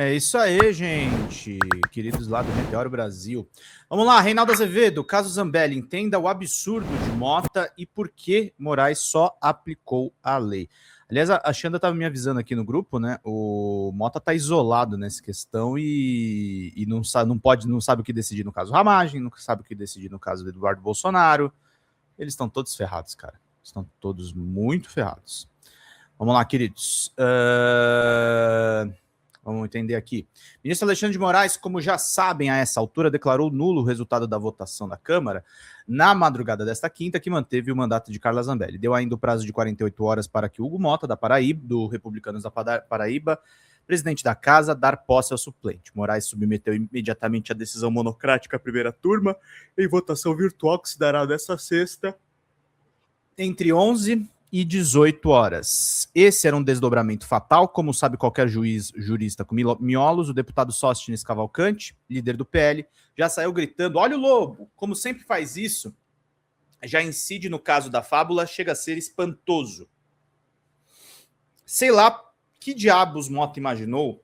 É isso aí, gente, queridos lá do Meteoro Brasil. Vamos lá, Reinaldo Azevedo, caso Zambelli, entenda o absurdo de Mota e por que Moraes só aplicou a lei. Aliás, a Xanda estava me avisando aqui no grupo, né? O Mota está isolado nessa questão e não sabe o que decidir no caso Ramagem, não sabe o que decidir no caso do Eduardo Bolsonaro. Eles estão todos ferrados, cara. Estão todos muito ferrados. Vamos lá, queridos. Vamos entender aqui. Ministro Alexandre de Moraes, como já sabem a essa altura, declarou nulo o resultado da votação da Câmara na madrugada desta quinta, que manteve o mandato de Carla Zambelli. Deu ainda o prazo de 48 horas para que Hugo Mota, da Paraíba, do Republicanos da Paraíba, presidente da casa, dar posse ao suplente. Moraes submeteu imediatamente a decisão monocrática à primeira turma, em votação virtual que se dará nesta sexta, entre 11 e 18 horas. Esse era um desdobramento fatal, como sabe qualquer jurista com miolos. O deputado Sóstenes Cavalcante, líder do PL, já saiu gritando: olha o lobo, como sempre faz isso, já incide no caso da fábula, chega a ser espantoso. Sei lá que diabos Mota imaginou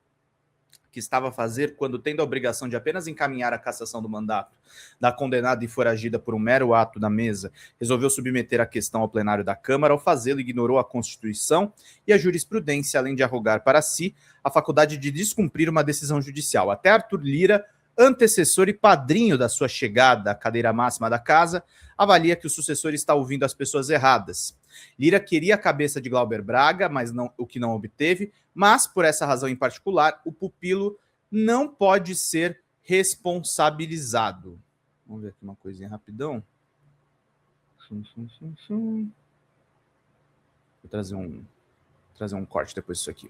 que estava a fazer quando, tendo a obrigação de apenas encaminhar a cassação do mandato da condenada e foragida por um mero ato da mesa, resolveu submeter a questão ao plenário da Câmara. Ao fazê-lo, ignorou a Constituição e a jurisprudência, além de arrogar para si a faculdade de descumprir uma decisão judicial. Até Arthur Lira, antecessor e padrinho da sua chegada à cadeira máxima da casa, avalia que o sucessor está ouvindo as pessoas erradas. Lira queria a cabeça de Glauber Braga, mas o que não obteve, mas, por essa razão em particular, o pupilo não pode ser responsabilizado. Vamos ver aqui uma coisinha rapidão. Vou trazer um corte depois disso aqui.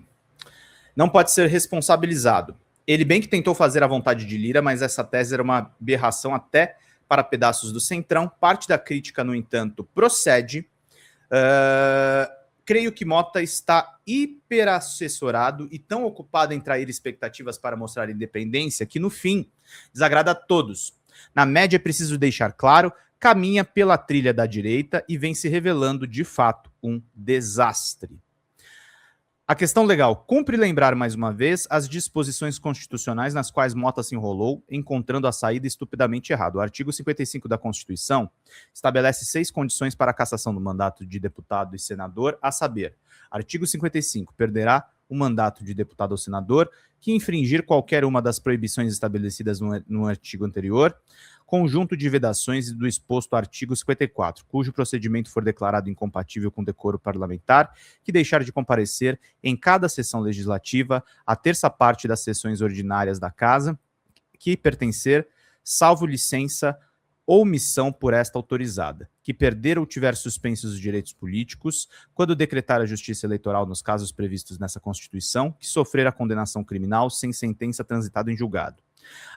Não pode ser responsabilizado. Ele bem que tentou fazer a vontade de Lira, mas essa tese era uma aberração até para pedaços do Centrão. Parte da crítica, no entanto, procede. Creio que Mota está hiperassessorado e tão ocupado em trair expectativas para mostrar independência que, no fim, desagrada a todos. Na média, é preciso deixar claro, caminha pela trilha da direita e vem se revelando, de fato, um desastre. A questão legal: cumpre lembrar mais uma vez as disposições constitucionais nas quais Mota se enrolou, encontrando a saída estupidamente errada. O artigo 55 da Constituição estabelece 6 condições para a cassação do mandato de deputado e senador, a saber: artigo 55, perderá o mandato de deputado ou senador que infringir qualquer uma das proibições estabelecidas no artigo anterior, conjunto de vedações do exposto artigo 54, cujo procedimento for declarado incompatível com decoro parlamentar, que deixar de comparecer em cada sessão legislativa a terça parte das sessões ordinárias da Casa, que pertencer, salvo licença ou missão por esta autorizada, que perder ou tiver suspensos os direitos políticos, quando decretar a Justiça Eleitoral nos casos previstos nessa Constituição, que sofrer a condenação criminal sem sentença transitada em julgado.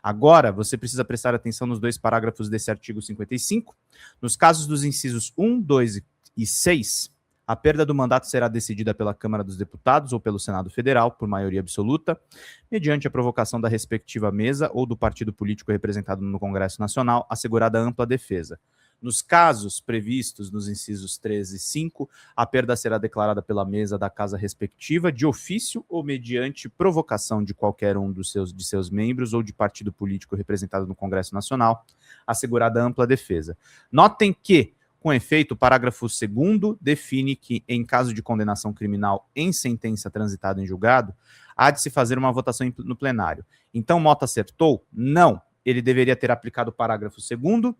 Agora, você precisa prestar atenção nos 2 parágrafos desse artigo 55. Nos casos dos incisos 1, 2 e 6, a perda do mandato será decidida pela Câmara dos Deputados ou pelo Senado Federal, por maioria absoluta, mediante a provocação da respectiva mesa ou do partido político representado no Congresso Nacional, assegurada ampla defesa. Nos casos previstos nos incisos 3 e 5, a perda será declarada pela mesa da casa respectiva, de ofício ou mediante provocação de qualquer um de seus membros ou de partido político representado no Congresso Nacional, assegurada ampla defesa. Notem que, com efeito, o parágrafo 2º define que, em caso de condenação criminal em sentença transitada em julgado, há de se fazer uma votação no plenário. Então, Mota acertou? Não. Ele deveria ter aplicado o parágrafo 2º,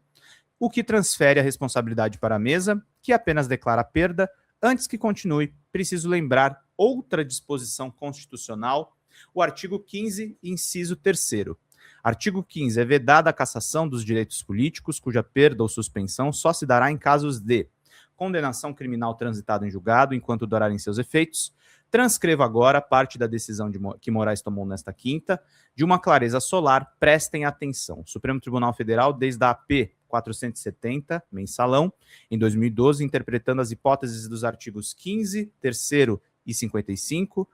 o que transfere a responsabilidade para a mesa, que apenas declara a perda. Antes que continue, preciso lembrar outra disposição constitucional, o artigo 15, inciso 3º. Artigo 15. É vedada a cassação dos direitos políticos, cuja perda ou suspensão só se dará em casos de condenação criminal transitada em julgado enquanto durarem seus efeitos. Transcrevo agora parte da decisão que Moraes tomou nesta quinta, de uma clareza solar. Prestem atenção. O Supremo Tribunal Federal, desde a AP 470, mensalão, em 2012, interpretando as hipóteses dos artigos 15, 3º e 55,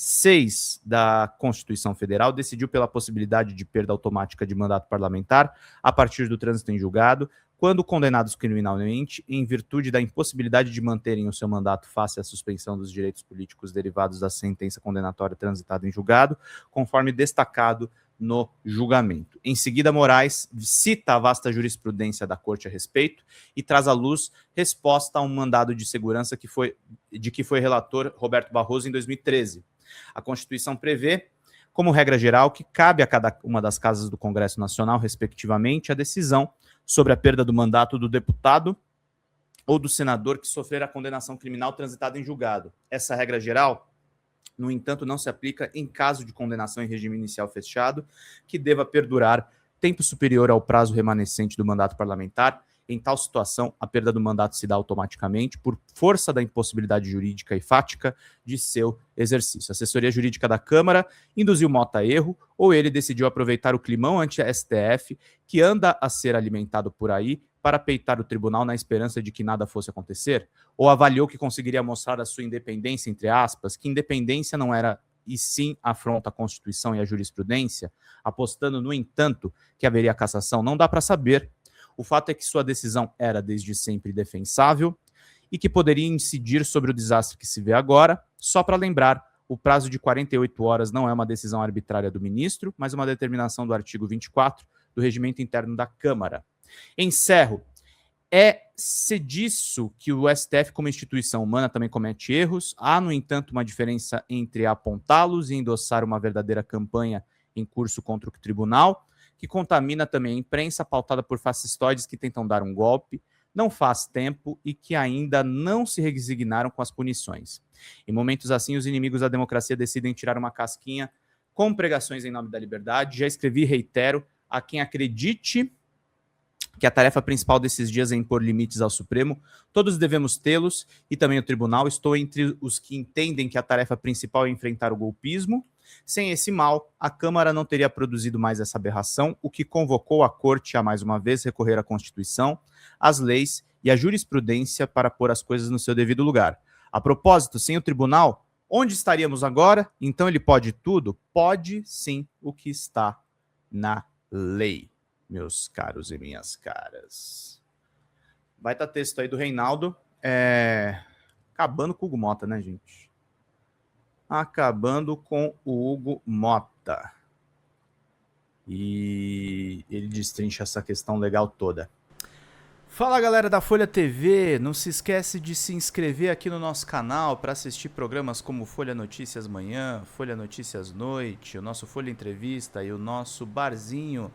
6 da Constituição Federal decidiu pela possibilidade de perda automática de mandato parlamentar a partir do trânsito em julgado, quando condenados criminalmente, em virtude da impossibilidade de manterem o seu mandato face à suspensão dos direitos políticos derivados da sentença condenatória transitada em julgado, conforme destacado no julgamento. Em seguida, Moraes cita a vasta jurisprudência da Corte a respeito e traz à luz resposta a um mandado de segurança de que foi relator Roberto Barroso em 2013. A Constituição prevê, como regra geral, que cabe a cada uma das casas do Congresso Nacional, respectivamente, a decisão sobre a perda do mandato do deputado ou do senador que sofrer a condenação criminal transitada em julgado. Essa regra geral, no entanto, não se aplica em caso de condenação em regime inicial fechado, que deva perdurar tempo superior ao prazo remanescente do mandato parlamentar. Em tal situação, a perda do mandato se dá automaticamente por força da impossibilidade jurídica e fática de seu exercício. A assessoria jurídica da Câmara induziu Mota a erro, ou ele decidiu aproveitar o climão anti-STF que anda a ser alimentado por aí para peitar o tribunal na esperança de que nada fosse acontecer? Ou avaliou que conseguiria mostrar a sua independência, entre aspas, que independência não era e sim afronta à Constituição e à jurisprudência, apostando, no entanto, que haveria cassação? Não dá para saber. O fato é que sua decisão era desde sempre defensável e que poderia incidir sobre o desastre que se vê agora. Só para lembrar, o prazo de 48 horas não é uma decisão arbitrária do ministro, mas uma determinação do artigo 24 do Regimento Interno da Câmara. Encerro. É-se disso que o STF, como instituição humana, também comete erros. Há, no entanto, uma diferença entre apontá-los e endossar uma verdadeira campanha em curso contra o tribunal, que contamina também a imprensa, pautada por fascistoides que tentam dar um golpe, não faz tempo e que ainda não se resignaram com as punições. Em momentos assim, os inimigos da democracia decidem tirar uma casquinha com pregações em nome da liberdade. Já escrevi e reitero a quem acredite que a tarefa principal desses dias é impor limites ao Supremo. Todos devemos tê-los, e também o tribunal. Estou entre os que entendem que a tarefa principal é enfrentar o golpismo. Sem esse mal, a Câmara não teria produzido mais essa aberração, o que convocou a Corte a, mais uma vez, recorrer à Constituição, às leis e à jurisprudência para pôr as coisas no seu devido lugar. A propósito, sem o tribunal, onde estaríamos agora? Então ele pode tudo? Pode sim o que está na lei, meus caros e minhas caras. Vai estar texto aí do Reinaldo, acabando com o Hugo Mota, né, gente? Acabando com o Hugo Mota. E ele destrincha essa questão legal toda. Fala, galera da Folha TV, não se esquece de se inscrever aqui no nosso canal para assistir programas como Folha Notícias Manhã, Folha Notícias Noite, o nosso Folha Entrevista e o nosso Barzinho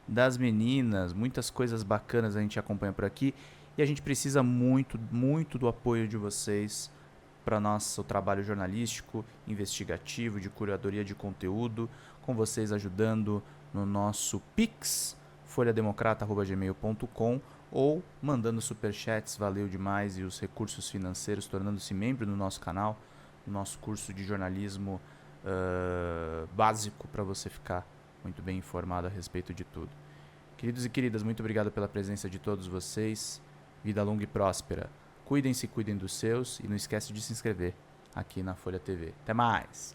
das Meninas. Muitas coisas bacanas a gente acompanha por aqui e a gente precisa muito, muito do apoio de vocês para nosso trabalho jornalístico, investigativo, de curadoria de conteúdo, com vocês ajudando no nosso Pix, folhademocrata@gmail.com, ou mandando superchats, valeu demais, e os recursos financeiros, tornando-se membro do nosso canal, no nosso curso de jornalismo básico, para você ficar muito bem informado a respeito de tudo. Queridos e queridas, muito obrigado pela presença de todos vocês. Vida longa e próspera. Cuidem-se, cuidem dos seus, e não esquece de se inscrever aqui na Folha TV. Até mais!